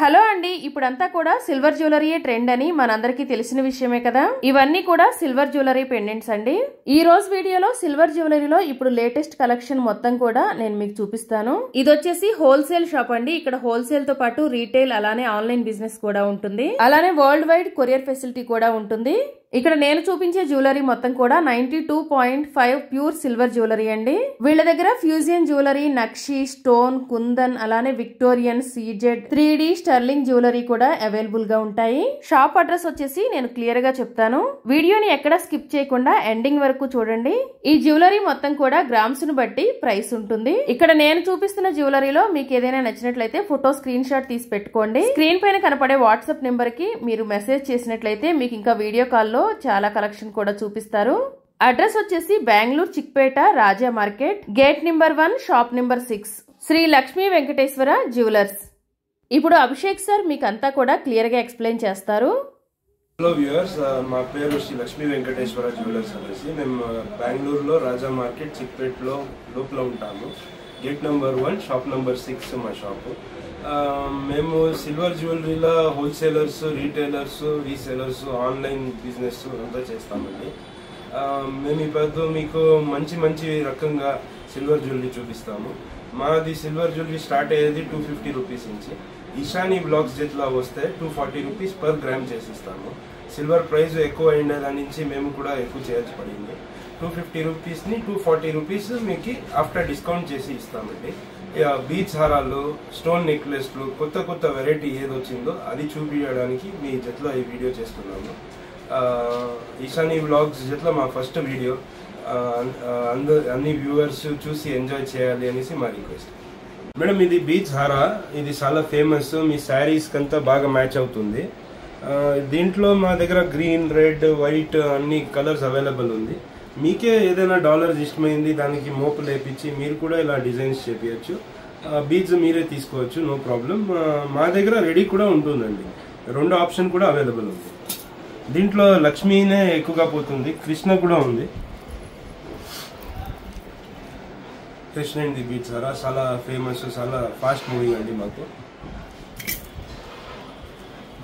Hello అండి, ఇప్పుడంతా కూడా సిల్వర్ జ్యువెలరీ ట్రెండ్ అని మనందరికీ తెలిసిన విషయమే కదా. ఇవన్నీ కూడా సిల్వర్ జ్యువెలరీ పెండెంట్స్ అండి. ఈ రోజు వీడియోలో సిల్వర్ జ్యువెలరీలో ఇప్పుడు లేటెస్ట్ కలెక్షన్ మొత్తం కూడా నేను మీకు చూపిస్తాను. ఇది వచ్చేసి హోల్సేల్ షాప్ అండి. ఇక్కడ హోల్సేల్ తో పాటు రీటైల్ అలానే ఆన్లైన్ బిజినెస్ కూడా ఉంటుంది. అలానే వరల్డ్ వైడ్ కొరియర్ ఫెసిలిటీ కూడా ఉంటుంది. ఇక్కడ నేను చూపించే జ్యువెలరీ మొత్తం కూడా 92.5 ప్యూర్ సిల్వర్ జ్యువెలరీ అండి. వీళ్ళ దగ్గర ఫ్యూజియన్ జ్యువెలరీ, నక్షి, స్టోన్, కుందన్, అలానే Victorian, CZ, 3D sterling jewellery కూడా అవైలబుల్ గా ఉంటాయి. షాప్ అడ్రస్ వచ్చేసి నేను క్లియర్ గా చెప్తాను. వీడియోని ఎక్కడ స్కిప్ చేయకుండా ఎండింగ్ వరకు చూడండి. ఈ జ్యువెలరీ మొత్తం కూడా గ్రామ్స్ ను బట్టి ప్రైస్ ఉంటుంది. ఇక్కడ నేను చూపిస్తున్న జ్యువెలరీలో మీకు ఏదైనా నచ్చినట్లయితే ఫోటో స్క్రీన్ షాట్ తీసి పెట్టుకోండి. స్క్రీన్ పైన కనపడే వాట్సాప్ నెంబర్ కి మీరు మెసేజ్ చేసినట్లయితే మీకు ఇంకా వీడియో కాల్ చాలా కలెక్షన్ కూడా చూపిస్తారు. అడ్రస్ వచ్చేసి Bengaluru Chickpet Raja market, gate number 1, shop number 6, Shri Lakshmi Venkateshwara jewellers. ఇప్పుడు అభిషేక్ సార్ మీకు అంతా కూడా క్లియర్ గా ఎక్స్ప్లెయిన్ చేస్తారు. హలో వ్యూవర్స్, మా పేరు శ్రీ లక్ష్మీ వెంకటేశ్వర జ్యువెలర్స్ అనేసి. మేము బెంగళూరులో రాజా మార్కెట్ చిక్పేటలో లోపల ఉంటాము. గేట్ నెంబర్ 1, షాప్ నెంబర్ 6 మా షాపు. మేము సిల్వర్ జ్యువెలరీలో wholesalers, retailers, resellers, online business అంతా చేస్తామండి. మేము ఇప్పుడు మీకు మంచి రకంగా సిల్వర్ జ్యువెలరీ చూపిస్తాము. మాది సిల్వర్ జ్యువెలరీ స్టార్ట్ అయ్యేది 250 రూపీస్ నుంచి. ఈశాని బ్లాక్స్ జట్లా వస్తే 240 రూపీస్ పర్ గ్రామ్ చేసిస్తాము. సిల్వర్ ప్రైస్ ఎక్కువ అయిండే దాని నుంచి మేము కూడా ఎక్కువ చేయాల్సి పడింది. 250 రూపీస్ని 240 రూపీస్ మీకు ఆఫ్టర్ డిస్కౌంట్ చేసి ఇస్తామండి. బీచ్ హారాలు, స్టోన్ నెక్లెస్లు, కొత్త వెరైటీ ఏది వచ్చిందో అది చూపించడానికి మీ జట్లో ఈ వీడియో చేస్తున్నాము. ఈశాని వ్లాగ్స్ జట్లో మా ఫస్ట్ వీడియో. అన్ని వ్యూవర్స్ చూసి ఎంజాయ్ చేయాలి అనేసి మా రిక్వెస్ట్. మేడం, ఇది బీచ్ హారా. ఇది చాలా ఫేమస్. మీ శారీస్ కంతా బాగా మ్యాచ్ అవుతుంది. దీంట్లో మా దగ్గర గ్రీన్, రెడ్, వైట్ అన్ని కలర్స్ అవైలబుల్ ఉంది. మీకే ఏదైనా డాలర్స్ ఇష్టమైంది దానికి మోపు లేపించి మీరు కూడా ఇలా డిజైన్స్ చేపించచ్చు. బీడ్స్ మీరే తీసుకోవచ్చు, నో ప్రాబ్లం. మా దగ్గర రెడీ కూడా ఉంటుందండి. 2 ఆప్షన్ కూడా అవైలబుల్ ఉంది. దీంట్లో లక్ష్మీనే ఎక్కువగా పోతుంది. కృష్ణ కూడా ఉంది. కృష్ణ ఇంది బీచ్ హారా చాలా ఫేమస్, చాలా ఫాస్ట్ మూవింగ్ అండి మాకు.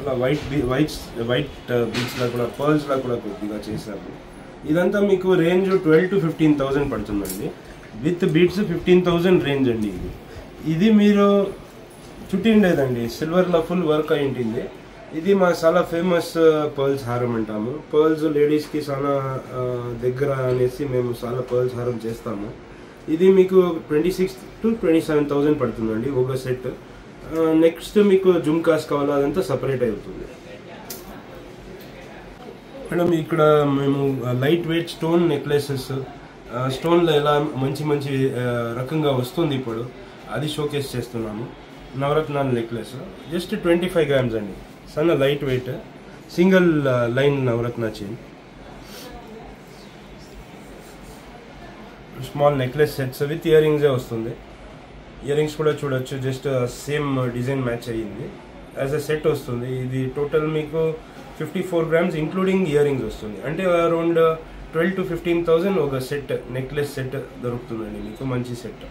అలా వైట్ బీచ్ లా కూడా, పర్ల్స్ లా కూడా కొద్దిగా చేశారు. ఇదంతా మీకు రేంజ్ 12,000 to 15,000 పడుతుందండి. విత్ బీట్స్ 15,000 రేంజ్ అండి. ఇది మీరు చుట్టిండేదండి, సిల్వర్లో ఫుల్ వర్క్ అయి ఉంటుంది. ఇది మా చాలా ఫేమస్ పర్ల్స్ హారం అంటాము. పర్ల్స్ లేడీస్కి చాలా దగ్గర అనేసి మేము చాలా పర్ల్స్ హారం చేస్తాము. ఇది మీకు 26,000 to 27,000 పడుతుందండి ఒక సెట్. నెక్స్ట్ మీకు జుమ్కాస్ కావాలా, అదంతా సపరేట్ అవుతుంది. మేడం, ఇక్కడ మేము లైట్ వెయిట్ స్టోన్ నెక్లెసెస్, స్టోన్లో ఎలా మంచి రకంగా వస్తుంది ఇప్పుడు అది షోకేస్ చేస్తున్నాము. నవరత్నాల నెక్లెస్ జస్ట్ 25 గ్రామ్స్ అండి. సన్న లైట్ వెయిట్ సింగిల్ లైన్ నవరత్న chain. Small necklace sets with ear రింగ్సే వస్తుంది. ఇయర్ రింగ్స్ కూడా చూడొచ్చు, జస్ట్ సేమ్ డిజైన్ మ్యాచ్ అయ్యింది. యాజ్ ఎ సెట్ వస్తుంది. ఇది టోటల్ మీకు 54 గ్రామ్స్ ఇంక్లూడింగ్ ఇయర్ రింగ్స్ వస్తుంది. అంటే అరౌండ్ 12,000 to 15,000 ఒక సెట్, నెక్లెస్ సెట్ దొరుకుతుందండి మీకు. మంచి సెట్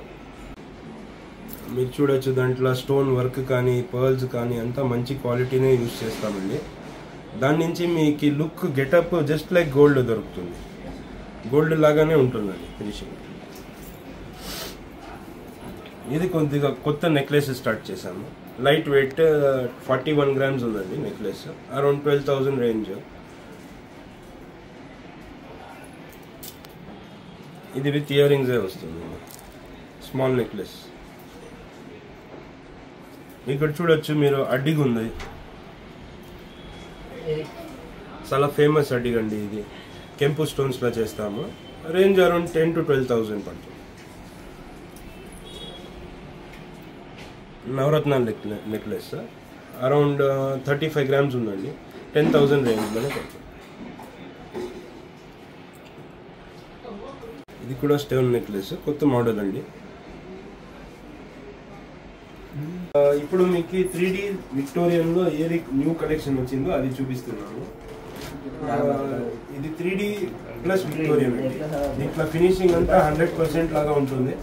మీరు చూడొచ్చు. దాంట్లో స్టోన్ వర్క్ కానీ, పర్ల్స్ కానీ అంతా మంచి క్వాలిటీనే యూజ్ చేస్తామండి. దాని నుంచి మీకు look, getup just like gold దొరుకుతుంది. గోల్డ్ లాగానే ఉంటుందండి ఫినిషింగ్. ఇది కొద్దిగా కొత్త నెక్లెస్ స్టార్ట్ చేశాము. లైట్ వెయిట్ 41 గ్రామ్స్ ఉందండి నెక్లెస్. Around 12,000 range. ఇది విత్ ఇయర్ రింగ్సే వస్తుంది. స్మాల్ నెక్లెస్ ఇక్కడ చూడొచ్చు మీరు. అడ్డిగ్ ఉంది, చాలా ఫేమస్ అడ్డిగ్ అండి. ఇది కెంపు స్టోన్స్ లా చేస్తాము. రేంజ్ అరౌండ్ 10,000 to 12,000 పడుతుంది. నవరత్నాల నెక్లెస్ అరౌండ్ 35 గ్రామ్స్ ఉందండి. 10,000 రేంజ్లోనే పడుతుంది. ఇది కూడా స్టోన్ నెక్లెస్, కొత్త మోడల్ అండి. ఇప్పుడు మీకు 3D విక్టోరియన్లో ఏ న్యూ కలెక్షన్ వచ్చిందో అది చూపిస్తున్నాను. ఇది 3D ప్లస్ విక్టోరియన్ అండి. దీంట్లో ఫినిషింగ్ అంతా 100% లాగా ఉంటుంది.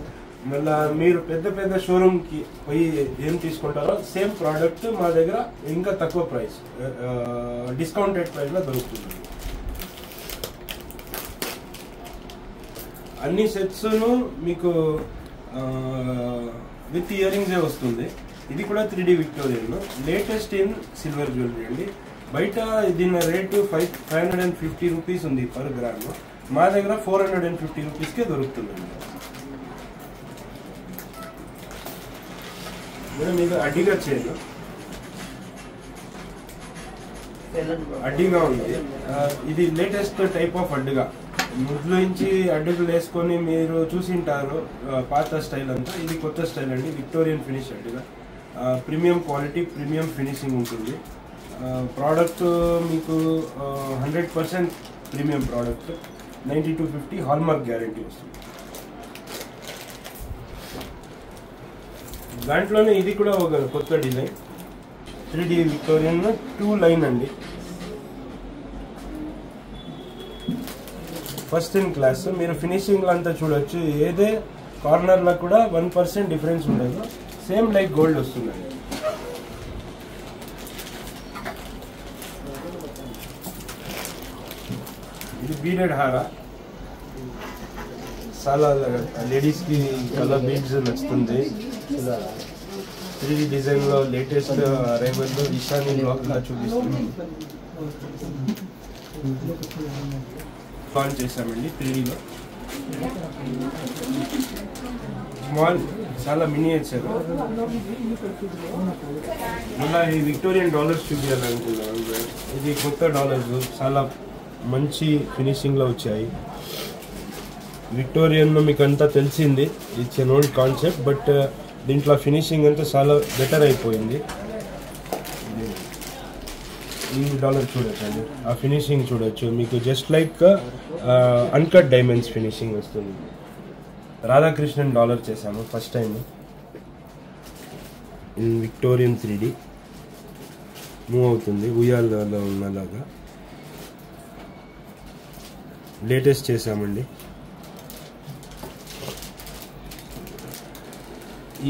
మళ్ళీ మీరు పెద్ద పెద్ద షోరూమ్కి పోయి ఏం తీసుకుంటారో సేమ్ ప్రోడక్ట్ మా దగ్గర ఇంకా తక్కువ ప్రైస్, డిస్కౌంటెడ్ ప్రైస్లో దొరుకుతుంది. అన్ని సెట్స్ను మీకు విత్ ఇయర్ రింగ్సే వస్తుంది. ఇది కూడా 3D Victorian, latest in silver jewellery అండి. బయట దీని రేటు 550 రూపీస్ ఉంది పర్ గ్రామ్. మా దగ్గర 450 రూపీస్కే దొరుకుతుందండి. మేడం ఇది అడ్డిగా చేయను, అడ్డిగా ఉంది. ఇది లేటెస్ట్ టైప్ ఆఫ్ అడ్డుగా, ముద్దుల నుంచి అడ్డులు వేసుకొని మీరు చూసింటారు పాత స్టైల్ అంతా. ఇది కొత్త స్టైల్ అండి, విక్టోరియన్ ఫినిష్ అడ్డుగా. ప్రీమియం క్వాలిటీ, ప్రీమియం ఫినిషింగ్ ఉంటుంది. ప్రోడక్ట్ మీకు 100% premium product, 90 to 50 hallmark guarantee వస్తుంది. దాంట్లోనే ఇది కూడా ఒక కొత్త డిజైన్, 3D విక్టోరియన్ 2 లైన్ అండి. First in class. మీరు ఫినిషింగ్ అంతా చూడొచ్చు, ఏదే కార్నర్లో కూడా 1% డిఫరెన్స్ ఉండదు, సేమ్ లైక్ గోల్డ్ వస్తుందండి. ఇది బీడెడ్ హార, చాలా లేడీస్కి కలర్ బీడ్స్ నచ్చుతుంది. 3D డిజైన్లో లేటెస్ట్ అరైవల్లో ఇషాని బ్లాక్లా చూపిస్తుంది. లాంచ్ చేసామండి 3Dలో. స్మాల్, చాలా మినియేచర్. ఇలా ఈ విక్టోరియన్ డాలర్స్ చూపించాలనుకున్నాను. ఇది కొత్త డాలర్స్, చాలా మంచి ఫినిషింగ్లో వచ్చాయి. విక్టోరియన్లో మీకు అంతా తెలిసింది, it's an old concept, but దీంట్లో ఫినిషింగ్ అంతా చాలా బెటర్ అయిపోయింది. ఈ డాలర్ చూడొచ్చు అండి, ఆ ఫినిషింగ్ చూడొచ్చు. మీకు just like uncut diamonds finishing వస్తుంది. రాధాకృష్ణన్ డాలర్ చేశాము first time in Victorian 3D. Move అవుతుంది ఉయ్యాలలో ఉన్నలాగా. లేటెస్ట్ చేశామండి.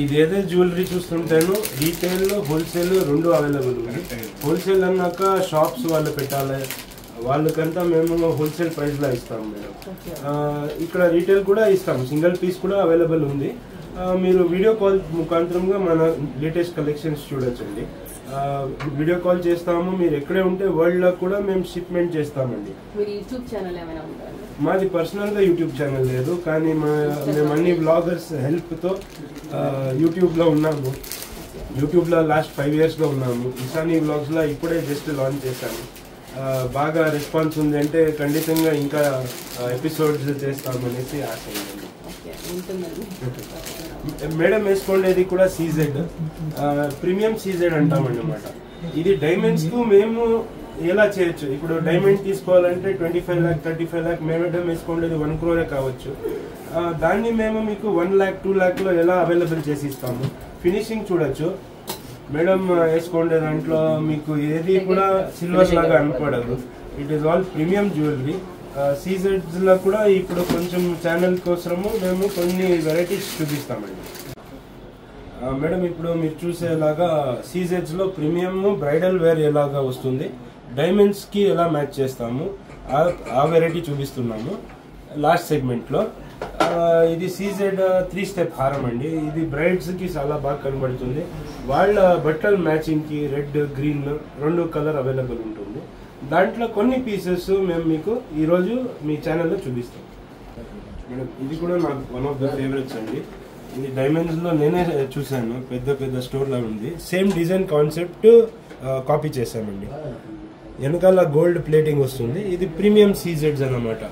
ఇదేదో జ్యువెలరీ చూస్తుంటాను, రీటైల్, హోల్సేల్ రెండు అవైలబుల్ ఉంది. హోల్సేల్ అన్నాక షాప్స్ వాళ్ళు పెట్టాలి, వాళ్ళకంతా మేము హోల్సేల్ ప్రైస్లో ఇస్తాము మేడం. ఇక్కడ రీటైల్ కూడా ఇస్తాము, సింగిల్ పీస్ కూడా అవైలబుల్ ఉంది. మీరు వీడియో కాల్ ముఖాంతరంగా మన లేటెస్ట్ కలెక్షన్స్ చూడొచ్చండి. వీడియో కాల్ చేస్తాము, మీరు ఎక్కడే ఉంటే వరల్డ్లో కూడా మేము షిప్మెంట్ చేస్తామండి. మాది పర్సనల్గా యూట్యూబ్ ఛానల్ లేదు, కానీ మేము అన్ని బ్లాగర్స్ హెల్ప్తో యూట్యూబ్లో ఉన్నాము. యూట్యూబ్లో లాస్ట్ 5 yearsగా ఉన్నాము. ఇషాని బ్లాగ్స్లో ఇప్పుడే జస్ట్ లాంచ్ చేశాము. బాగా రెస్పాన్స్ ఉంది అంటే ఖండితంగా ఇంకా ఎపిసోడ్స్ చేస్తామనేసి ఆశ ఉందండి. మేడం వేసుకోండేది కూడా సీజెడ్, ప్రీమియం సీజెడ్ అంటామన్నమాట. ఇది డైమండ్స్కు మేము ఎలా చేయొచ్చు. ఇప్పుడు డైమండ్ తీసుకోవాలంటే 25 lakh 35 lakh, మేడం వేసుకోండేది 1 crore కావచ్చు. దాన్ని మేము మీకు 1 lakh 2 lakhలో ఎలా అవైలబుల్ చేసి ఇస్తాము. ఫినిషింగ్ చూడొచ్చు మేడం వేసుకోండే దాంట్లో మీకు ఏది కూడా సిల్వర్ లాగా అనిపడదు. It is all premium jewellery. సీజెడ్స్లో కూడా ఇప్పుడు కొంచెం ఛానల్ కోసము మేము కొన్ని వెరైటీస్ చూపిస్తామండి. మేడం ఇప్పుడు మీరు చూసేలాగా సీజెడ్స్లో ప్రీమియం బ్రైడల్ వేర్ ఎలాగా వస్తుంది, డైమండ్స్కి ఎలా మ్యాచ్ చేస్తాము, ఆ వెరైటీ చూపిస్తున్నాము లాస్ట్ సెగ్మెంట్లో. ఇది సీజెడ్ 3 step హారం అండి. ఇది బ్రైడ్స్కి చాలా బాగా కనబడుతుంది. వాళ్ళ బట్టల మ్యాచింగ్కి రెడ్, గ్రీన్ 2 కలర్ అవైలబుల్ ఉంటుంది. దాంట్లో కొన్ని పీసెస్ మేము మీకు ఈరోజు మీ ఛానల్లో చూపిస్తాం మేడం. ఇది కూడా నాకు వన్ ఆఫ్ ద ఫేవరెట్స్ అండి. ఇది డైమండ్స్లో నేనే చూశాను, పెద్ద పెద్ద స్టోర్లో ఉంది. సేమ్ డిజైన్ కాన్సెప్ట్ కాపీ చేశామండి. వెనకాల గోల్డ్ ప్లేటింగ్ వస్తుంది. ఇది ప్రీమియం సీజెడ్స్ అన్నమాట.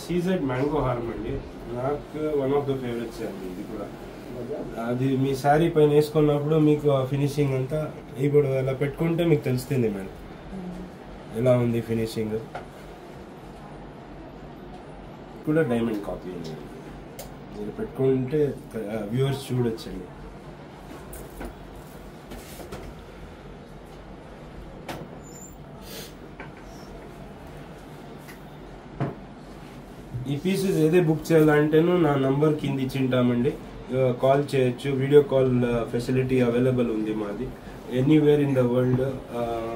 సీజెడ్ మ్యాంగో హారం అండి, నాకు వన్ ఆఫ్ ద ఫేవరెట్స్ అండి. ఇది కూడా అది మీ శారీ పైన వేసుకున్నప్పుడు మీకు ఆ ఫినిషింగ్ అంతా ఇప్పుడు అలా పెట్టుకుంటే మీకు తెలుస్తుంది మేడం ఎలా ఉంది ఫినిషింగ్. కూడా డైమండ్ కాపీ అండి, మీరు పెట్టుకుంటే వ్యూవర్స్ చూడొచ్చండి. ఈ పీసెస్ ఏదే బుక్ చేయాలంటేనూ నా నంబర్ కింద ఇచ్చింటామండి, కాల్ చేయొచ్చు. వీడియో కాల్ ఫెసిలిటీ అవైలబుల్ ఉంది మాది. Anywhere in the world.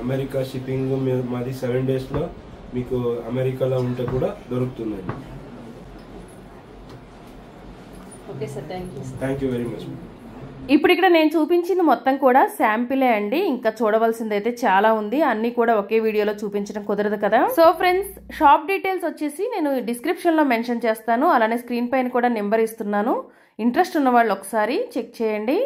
America shipping మాది 7 daysలో మీకు అమెరికాలో ఉంటే కూడా దొరుకుతుందండి. Okay sir, thank you very much. ఇప్పుడు ఇక్కడ నేను చూపించింది మొత్తం కూడా శాంపిలే అండి, ఇంకా చూడవలసింది అయితే చాలా ఉంది. అన్ని కూడా ఒకే వీడియోలో చూపించడం కుదరదు కదా. సో ఫ్రెండ్స్, షాప్ డీటెయిల్స్ వచ్చేసి నేను డిస్క్రిప్షన్ లో మెన్షన్ చేస్తాను, అలానే స్క్రీన్ పైన కూడా నెంబర్ ఇస్తున్నాను. ఇంట్రెస్ట్ ఉన్న వాళ్ళు ఒకసారి చెక్ చేయండి.